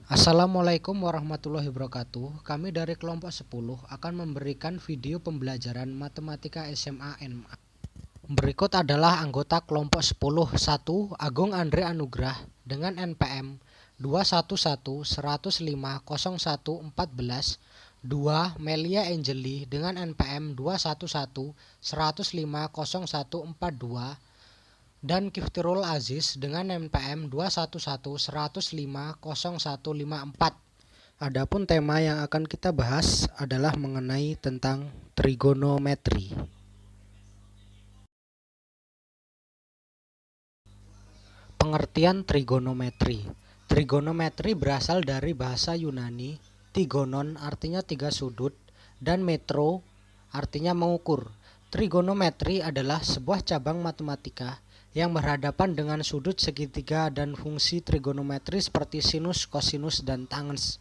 Assalamualaikum warahmatullahi wabarakatuh. Kami dari kelompok 10 akan memberikan video pembelajaran matematika SMA NMA. Berikut adalah anggota kelompok 10. 1. Agung Andre Anugrah dengan NPM 211-105-0114. 2. Melia Angeli dengan NPM 211-105-0142 dan Kiftirul Aziz dengan NPM 211-105-0154. Adapun tema yang akan kita bahas adalah mengenai tentang trigonometri. Pengertian trigonometri. Trigonometri berasal dari bahasa Yunani, tigonon artinya tiga sudut, dan metro artinya mengukur. Trigonometri adalah sebuah cabang matematika yang berhadapan dengan sudut segitiga dan fungsi trigonometri seperti sinus, kosinus, dan tangents.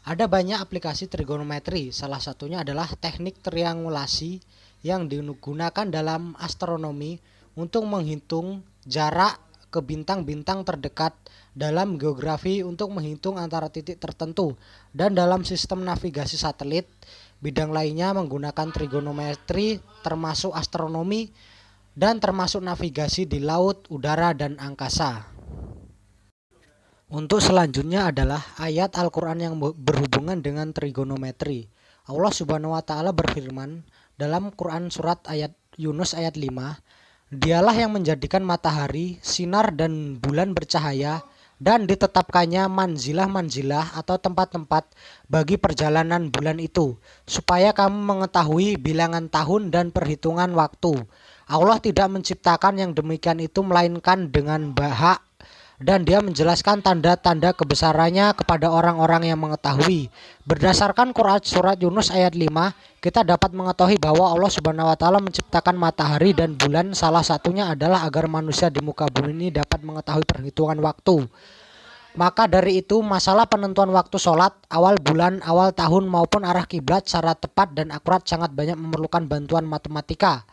Ada banyak aplikasi trigonometri, salah satunya adalah teknik triangulasi yang digunakan dalam astronomi untuk menghitung jarak ke bintang-bintang terdekat, dalam geografi untuk menghitung antara titik tertentu, dan dalam sistem navigasi satelit. Bidang lainnya menggunakan trigonometri termasuk astronomi dan termasuk navigasi di laut, udara, dan angkasa. Untuk selanjutnya adalah ayat Al-Quran yang berhubungan dengan trigonometri. Allah Subhanahu wa Ta'ala berfirman dalam Quran surat ayat Yunus ayat 5, Dialah yang menjadikan matahari, sinar dan bulan bercahaya, dan ditetapkannya manzilah-manzilah atau tempat-tempat bagi perjalanan bulan itu, supaya kamu mengetahui bilangan tahun dan perhitungan waktu. Allah tidak menciptakan yang demikian itu melainkan dengan hak, dan Dia menjelaskan tanda-tanda kebesarannya kepada orang-orang yang mengetahui. Berdasarkan Quran surat Yunus ayat 5, kita dapat mengetahui bahwa Allah Subhanahu wa Ta'ala menciptakan matahari dan bulan, salah satunya adalah agar manusia di muka bumi ini dapat mengetahui perhitungan waktu. Maka dari itu, masalah penentuan waktu sholat, awal bulan, awal tahun maupun arah kiblat secara tepat dan akurat sangat banyak memerlukan bantuan matematika.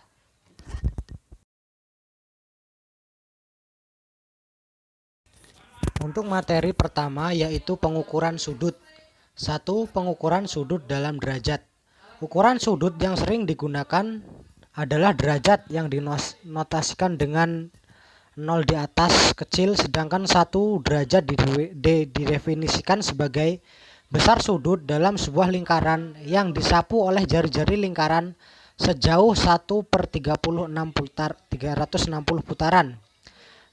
Untuk materi pertama yaitu pengukuran sudut. 1. Pengukuran sudut dalam derajat. Ukuran sudut yang sering digunakan adalah derajat yang dinotasikan dengan 0 di atas kecil, sedangkan 1 derajat didefinisikan sebagai besar sudut dalam sebuah lingkaran yang disapu oleh jari-jari lingkaran sejauh 1/360 putaran.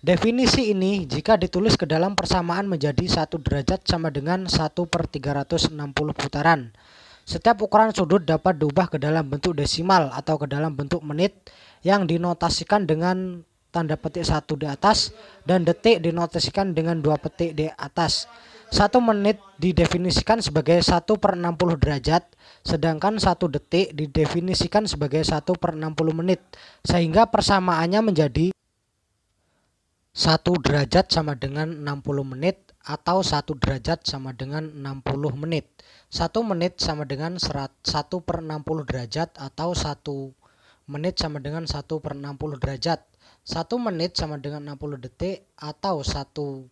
Definisi ini jika ditulis ke dalam persamaan menjadi 1 derajat sama dengan 1/360 putaran. Setiap ukuran sudut dapat diubah ke dalam bentuk desimal atau ke dalam bentuk menit yang dinotasikan dengan tanda petik 1 di atas dan detik dinotasikan dengan 2 petik di atas. 1 menit didefinisikan sebagai 1/60 derajat, sedangkan 1 detik didefinisikan sebagai 1/60 menit, sehingga persamaannya menjadi 1 derajat sama dengan 60 menit atau 1 derajat sama dengan 60 menit. 1 menit sama dengan 1/60 derajat atau 1 menit sama dengan 1/60 derajat. 1 menit sama dengan 60 detik atau 1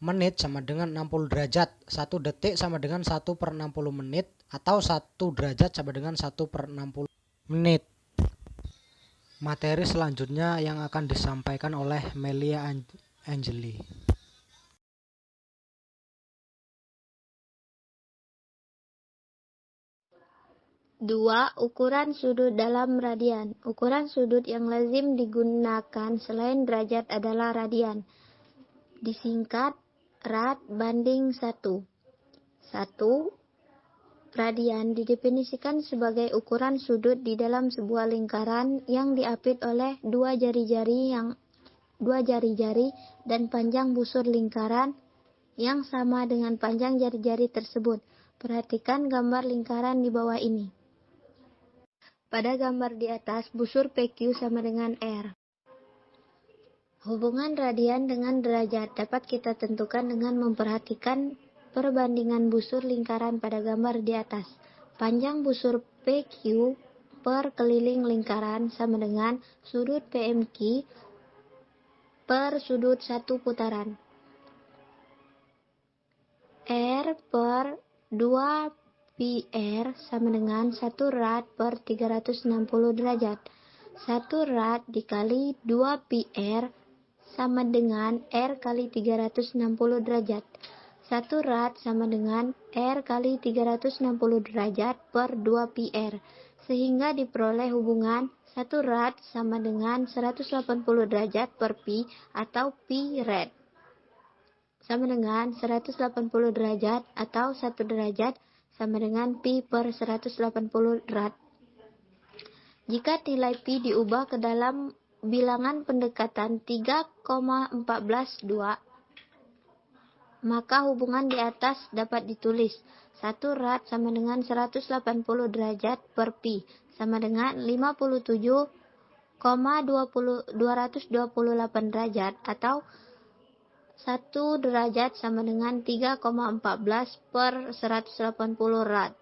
menit sama dengan 60 derajat. 1 detik sama dengan 1/60 menit atau 1 derajat sama dengan 1/60 menit. Materi selanjutnya yang akan disampaikan oleh Melia Angeli. Dua, ukuran sudut dalam radian. Ukuran sudut yang lazim digunakan selain derajat adalah radian. Disingkat rad banding 1. 1. Radian didefinisikan sebagai ukuran sudut di dalam sebuah lingkaran yang diapit oleh dua jari-jari dan panjang busur lingkaran yang sama dengan panjang jari-jari tersebut. Perhatikan gambar lingkaran di bawah ini. Pada gambar di atas, busur PQ sama dengan R. Hubungan radian dengan derajat dapat kita tentukan dengan memperhatikan perbandingan busur lingkaran pada gambar di atas. Panjang busur PQ per keliling lingkaran sama dengan sudut PMQ per sudut 1 putaran. R per 2 pi R sama dengan 1 rad per 360 derajat. 1 rad dikali 2 pi R sama dengan R kali 360 derajat. 1 rad sama dengan R kali 360 derajat per 2 pi R. Sehingga diperoleh hubungan 1 rad sama dengan 180 derajat per pi atau pi rad. Sama dengan 180 derajat atau 1 derajat sama dengan pi per 180 rad. Jika nilai pi diubah ke dalam bilangan pendekatan 3,142, maka hubungan di atas dapat ditulis. 1 rad sama dengan 180 derajat per pi sama dengan 57,228 derajat atau 1 derajat sama dengan 3,14 per 180 rad.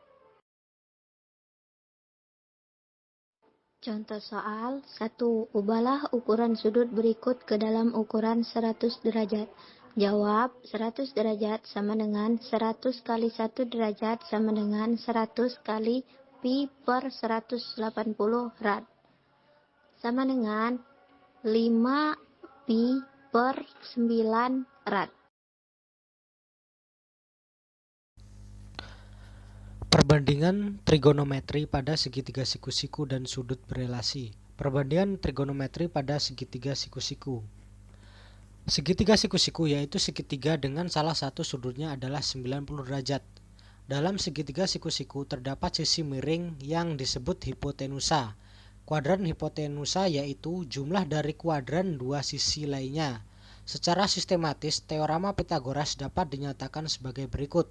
Contoh soal 1. Ubahlah ukuran sudut berikut ke dalam ukuran 100 derajat. Jawab, 100 derajat sama dengan 100 kali 1 derajat sama dengan 100 kali pi per 180 rad. Sama dengan 5 pi per 9 rad. Perbandingan trigonometri pada segitiga siku-siku dan sudut berelasi. Perbandingan trigonometri pada segitiga siku-siku. Segitiga siku-siku yaitu segitiga dengan salah satu sudutnya adalah 90 derajat. Dalam segitiga siku-siku terdapat sisi miring yang disebut hipotenusa. Kuadran hipotenusa yaitu jumlah dari kuadran dua sisi lainnya. Secara sistematis, teorema Pythagoras dapat dinyatakan sebagai berikut.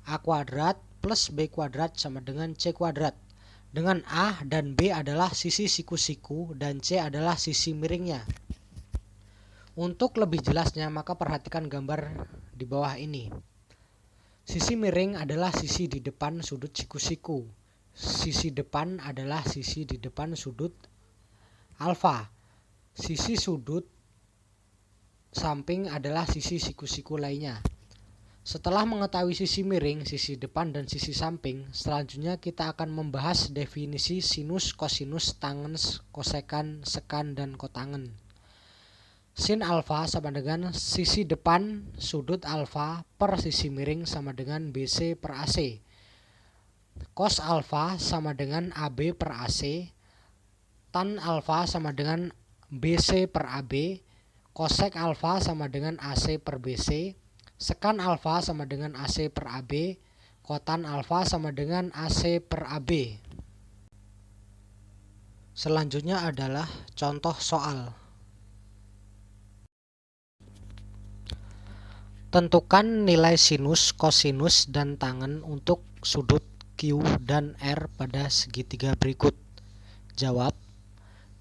A kuadrat plus B kuadrat sama dengan C kuadrat. Dengan A dan B adalah sisi siku-siku dan C adalah sisi miringnya. Untuk lebih jelasnya, maka perhatikan gambar di bawah ini. Sisi miring adalah sisi di depan sudut siku-siku. Sisi depan adalah sisi di depan sudut alfa. Sisi sudut samping adalah sisi siku-siku lainnya. Setelah mengetahui sisi miring, sisi depan, dan sisi samping, selanjutnya kita akan membahas definisi sinus, kosinus, tangens, kosekan, sekan, dan kotangen. Sin alfa sama dengan sisi depan sudut alfa per sisi miring sama dengan BC per AC. Cos alfa sama dengan AB per AC. Tan alfa sama dengan BC per AB. Kosek alfa sama dengan AC per BC. Sekan alfa sama dengan AC per AB. Kotan alfa sama dengan AC per AB. Selanjutnya adalah contoh soal. Tentukan nilai sinus, kosinus, dan tangen untuk sudut Q dan R pada segitiga berikut. Jawab,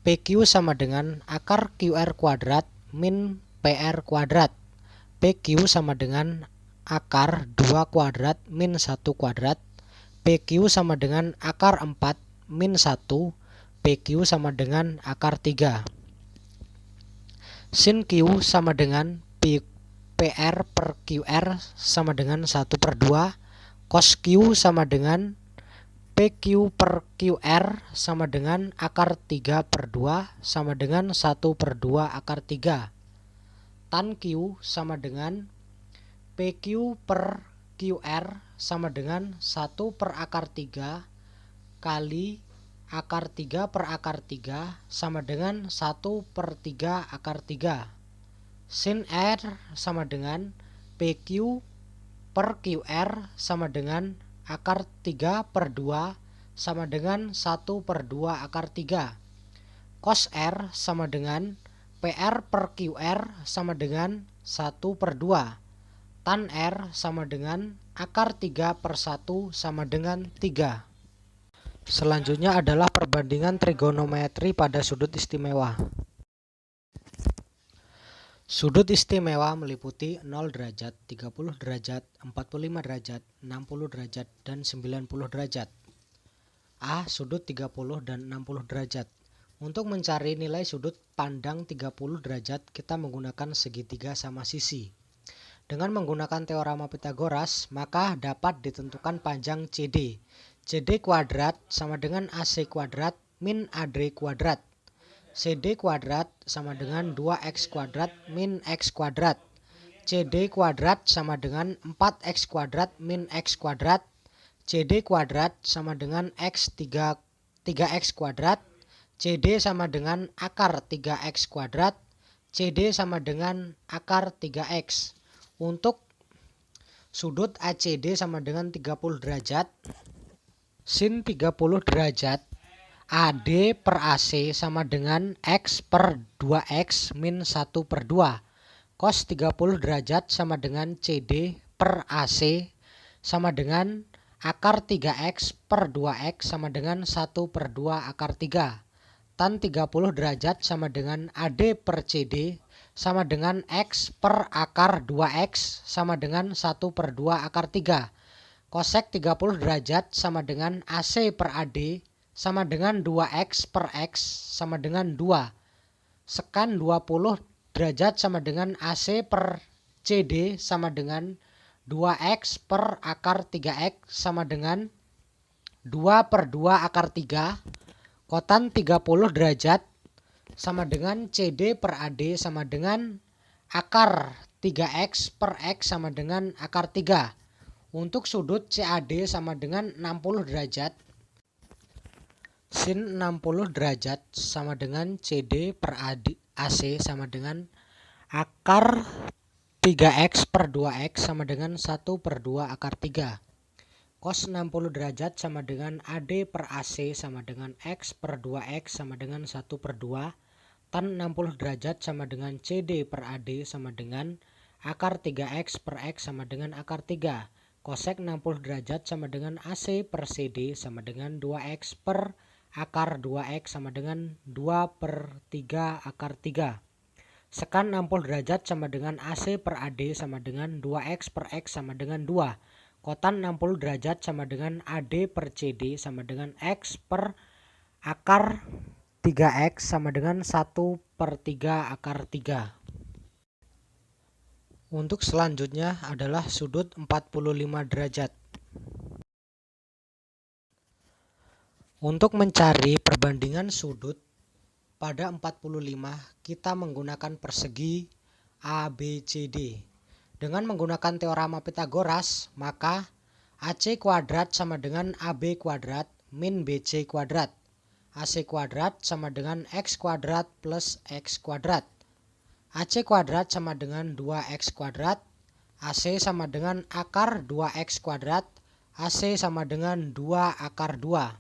PQ sama dengan akar QR kuadrat min PR kuadrat. PQ sama dengan akar 2 kuadrat min 1 kuadrat. PQ sama dengan akar 4 min 1. PQ sama dengan akar 3. Sin Q sama dengan PR per QR sama dengan 1 per 2. Cos Q sama dengan PQ per QR sama dengan akar 3 per 2 sama dengan 1 per 2 akar 3. Tan Q sama dengan PQ per QR sama dengan 1 per akar 3 kali akar 3 per akar 3 sama dengan 1 per 3 akar 3. Sin R sama dengan PQ per QR sama dengan akar 3 per 2 sama dengan 1 per 2 akar 3. Cos R sama dengan PR per QR sama dengan 1 per 2. Tan R sama dengan akar 3 per 1 sama dengan 3. Selanjutnya adalah perbandingan trigonometri pada sudut istimewa. Sudut istimewa meliputi 0 derajat, 30 derajat, 45 derajat, 60 derajat, dan 90 derajat. A. Sudut 30 dan 60 derajat. Untuk mencari nilai sudut pandang 30 derajat, kita menggunakan segitiga sama sisi. Dengan menggunakan teorema Pythagoras, maka dapat ditentukan panjang CD. CD kuadrat sama dengan AC kuadrat min AD kuadrat. CD kuadrat sama dengan 2X kuadrat min X kuadrat. CD kuadrat sama dengan 4X kuadrat min X kuadrat. CD kuadrat sama dengan X 3X kuadrat. CD sama dengan akar 3X kuadrat. CD sama dengan akar 3X. Untuk sudut ACD sama dengan 30 derajat. Sin 30 derajat AD per AC sama dengan X per 2X min 1/2. Cos 30 derajat sama dengan CD per AC sama dengan akar 3X per 2X sama dengan 1/2 akar 3. Tan 30 derajat sama dengan AD per CD sama dengan X per akar 2X sama dengan 1/2 akar 3. Kosek 30 derajat sama dengan AC per AD sama dengan 2X per X sama dengan 2. Sekan 20 derajat sama dengan AC per CD sama dengan 2X per akar 3X sama dengan 2/2 akar 3. Kotan 30 derajat sama dengan CD per AD sama dengan akar 3X per X sama dengan akar 3. Untuk sudut CAD sama dengan 60 derajat. Sin 60 derajat sama dengan CD per AC sama dengan akar 3X per 2X sama dengan 1/2 akar 3. Cos 60 derajat sama dengan AD per AC sama dengan X per 2X sama dengan 1/2. Tan 60 derajat sama dengan CD per AD sama dengan akar 3X per X sama dengan akar 3. Kosek 60 derajat sama dengan AC per CD sama dengan 2X per akar 2X sama dengan 2/3 akar 3. Sekan 60 derajat sama dengan AC per AD sama dengan 2X per X sama dengan 2. Kotan 60 derajat sama dengan AD per CD sama dengan X per akar 3X sama dengan 1/3 akar 3. Untuk selanjutnya adalah sudut 45 derajat. Untuk mencari perbandingan sudut pada 45, kita menggunakan persegi ABCD. Dengan menggunakan teorema Pythagoras, maka AC kuadrat sama dengan AB kuadrat min BC kuadrat. AC kuadrat sama dengan X kuadrat plus X kuadrat. AC kuadrat sama dengan 2X kuadrat. AC sama dengan akar 2X kuadrat. AC sama dengan 2 akar 2.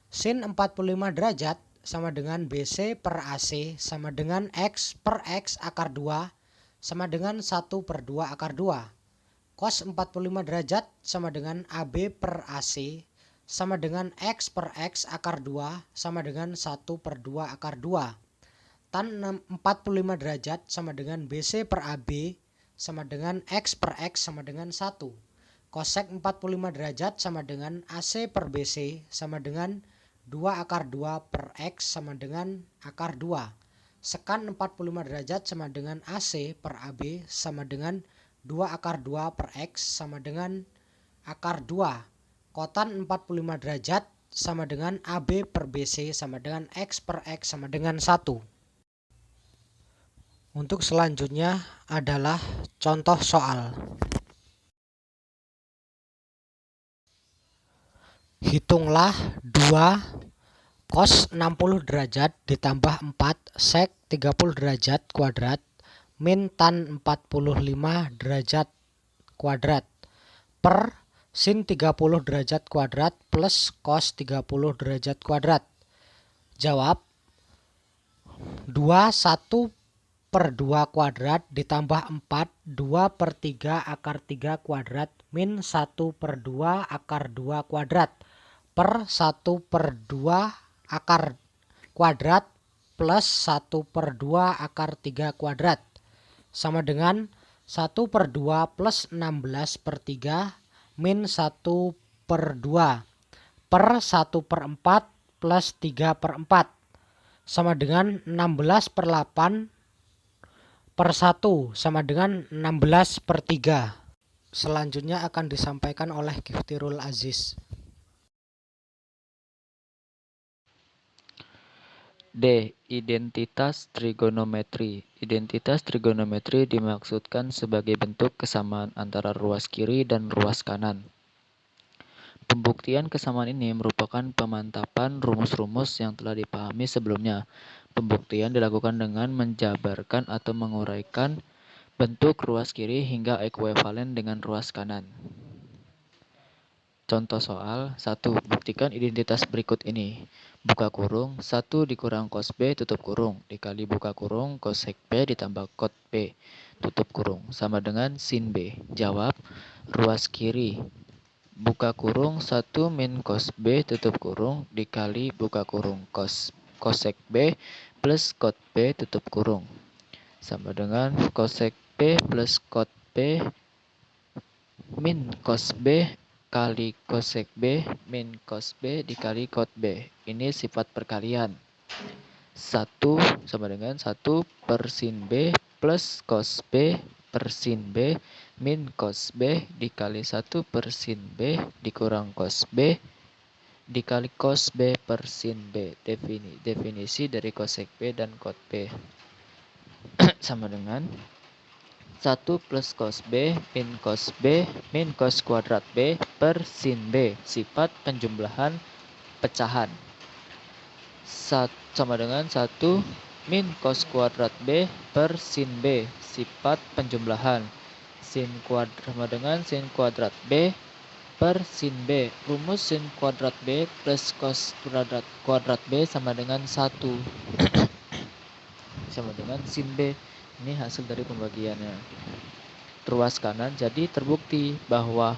Sin 45 derajat sama dengan BC per AC sama dengan X per X akar 2 sama dengan 1/2 akar 2. Cos 45 derajat sama dengan AB per AC sama dengan X per X akar 2 sama dengan 1/2 akar 2. Tan 45 derajat sama dengan BC per AB sama dengan X per X sama dengan 1. Kosek 45 derajat sama dengan AC per BC sama dengan 2 akar 2 per X sama dengan akar 2. Sekan 45 derajat sama dengan AC per AB sama dengan 2 akar 2 per X sama dengan akar 2. Kotan 45 derajat sama dengan AB per BC sama dengan X per X sama dengan 1. Untuk selanjutnya adalah contoh soal. Hitunglah 2 cos 60 derajat ditambah 4 sek 30 derajat kuadrat min tan 45 derajat kuadrat per sin 30 derajat kuadrat plus cos 30 derajat kuadrat. Jawab. 2 1/2 kuadrat ditambah 4 2/3 akar 3 kuadrat min 1/2 akar 2 kuadrat per 1/2 akar kuadrat plus 1/2 akar 3 kuadrat sama dengan 1/2 plus 16/3 min 1/2 per 1/4 plus 3/4 sama dengan 16/8 per 1 sama dengan 16 per 3. Selanjutnya akan disampaikan oleh Giftirul Aziz. D. Identitas trigonometri. Identitas trigonometri dimaksudkan sebagai bentuk kesamaan antara ruas kiri dan ruas kanan. Pembuktian kesamaan ini merupakan pemantapan rumus-rumus yang telah dipahami sebelumnya. Pembuktian dilakukan dengan menjabarkan atau menguraikan bentuk ruas kiri hingga ekuivalen dengan ruas kanan. Contoh soal 1. Buktikan identitas berikut ini. Buka kurung 1 dikurang cos B tutup kurung dikali buka kurung cosec B ditambah cot B tutup kurung sama dengan sin B. Jawab, ruas kiri buka kurung 1 min cos B tutup kurung dikali buka kurung cosec B plus cot B tutup kurung sama dengan cosec B plus cot B min cos B kali cosec B min cos B dikali cot B. Ini sifat perkalian. 1 sama dengan 1 per sin B plus cos B per sin B min cos B dikali 1 per sin B dikurang cos B dikali cos B per sin B. Definisi dari cosec B dan cot B sama dengan 1 plus cos B min cos B min cos kuadrat B per sin B. Sifat penjumlahan pecahan. Sama dengan 1 min cos kuadrat B per sin B. Sifat penjumlahan. Sin kuadrat sama dengan sin kuadrat B per sin B. Rumus sin kuadrat B plus cos kuadrat B sama dengan 1. Sama dengan sin B. Ini hasil dari pembagiannya. Ruas kanan jadi terbukti bahwa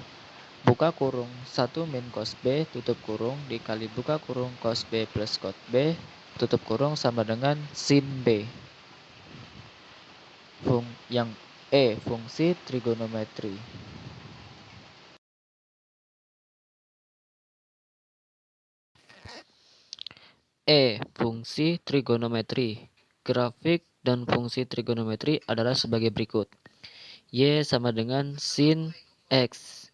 buka kurung 1 min cos B tutup kurung dikali buka kurung cos B plus cot B tutup kurung sama dengan sin B. Yang E. Fungsi trigonometri. E. Fungsi trigonometri. Grafik dan fungsi trigonometri adalah sebagai berikut. Y sama dengan sin X.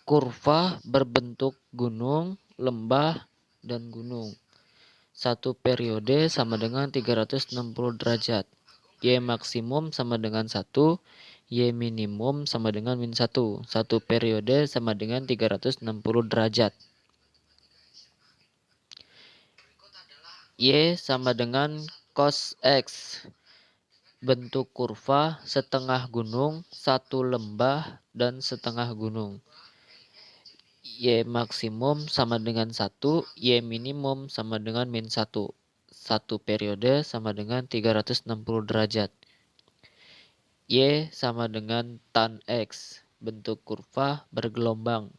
Kurva berbentuk gunung, lembah, dan gunung. Satu periode sama dengan 360 derajat. Y maksimum sama dengan 1, Y minimum sama dengan min 1. Satu periode sama dengan 360 derajat. Y sama dengan cos X. Bentuk kurva setengah gunung, satu lembah, dan setengah gunung. Y maksimum sama dengan 1, Y minimum sama dengan min 1. Satu periode sama dengan 360 derajat. Y sama dengan tan X. Bentuk kurva bergelombang.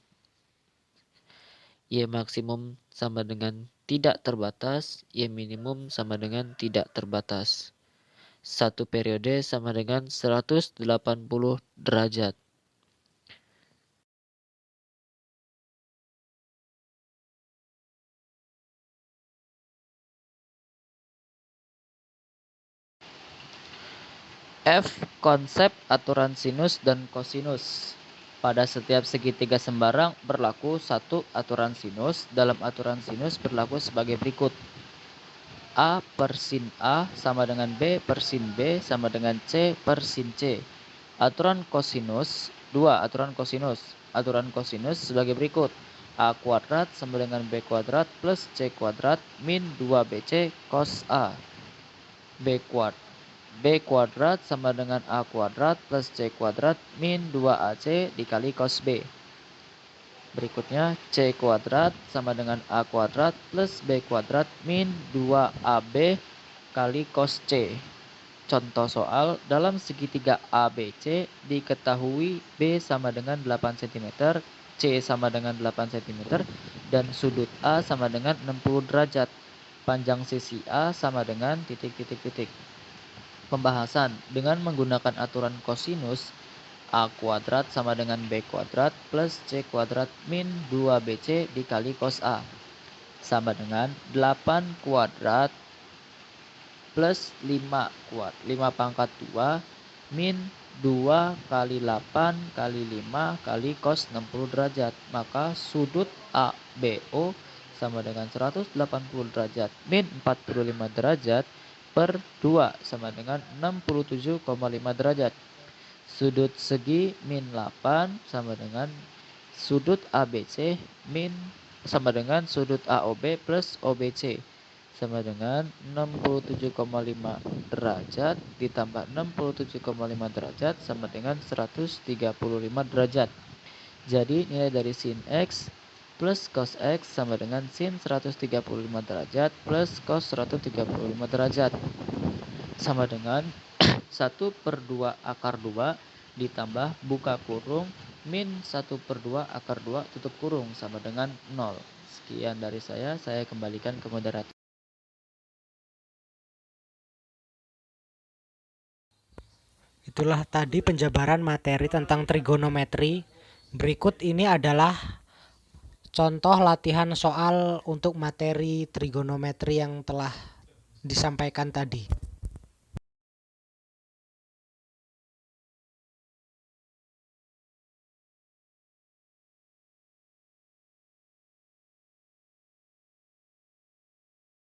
Y maksimum sama dengan tidak terbatas, Y minimum sama dengan tidak terbatas. Satu periode sama dengan 180 derajat. F. Konsep aturan sinus dan kosinus. Pada setiap segitiga sembarang berlaku satu aturan sinus. Dalam aturan sinus berlaku sebagai berikut. A per sin A sama dengan B per sin B sama dengan C per sin C. Aturan kosinus, 2 aturan kosinus. Aturan kosinus sebagai berikut. A kuadrat sama dengan B kuadrat plus C kuadrat min 2BC cos A. B kuadrat sama dengan A kuadrat plus C kuadrat min 2AC dikali cos B. Berikutnya C kuadrat sama dengan A kuadrat plus B kuadrat min 2AB kali cos C. Contoh soal, dalam segitiga ABC diketahui B sama dengan 8 cm, C sama dengan 8 cm, dan sudut A sama dengan 60 derajat. Panjang sisi A sama dengan titik-titik-titik. Pembahasan dengan menggunakan aturan kosinus, A kuadrat sama dengan B kuadrat plus C kuadrat min 2BC dikali cos A sama dengan 8 kuadrat plus 5 kuat. 5 pangkat 2 min 2 kali 8 kali 5 kali cos 60 derajat. Maka sudut ABO sama dengan 180 derajat min 45 derajat per 2 sama dengan 67,5 derajat. Sudut segi min 8 sama dengan sudut ABC sama dengan sudut AOB plus OBC sama dengan 67,5 derajat ditambah 67,5 derajat sama dengan 135 derajat. Jadi nilai dari sin X plus cos X sama dengan sin 135 derajat plus cos 135 derajat sama dengan 1/2 akar 2 ditambah buka kurung min 1/2 akar 2 tutup kurung sama dengan 0. Sekian dari saya kembalikan ke moderator. Itulah tadi penjabaran materi tentang trigonometri. Berikut ini adalah contoh latihan soal untuk materi trigonometri yang telah disampaikan tadi.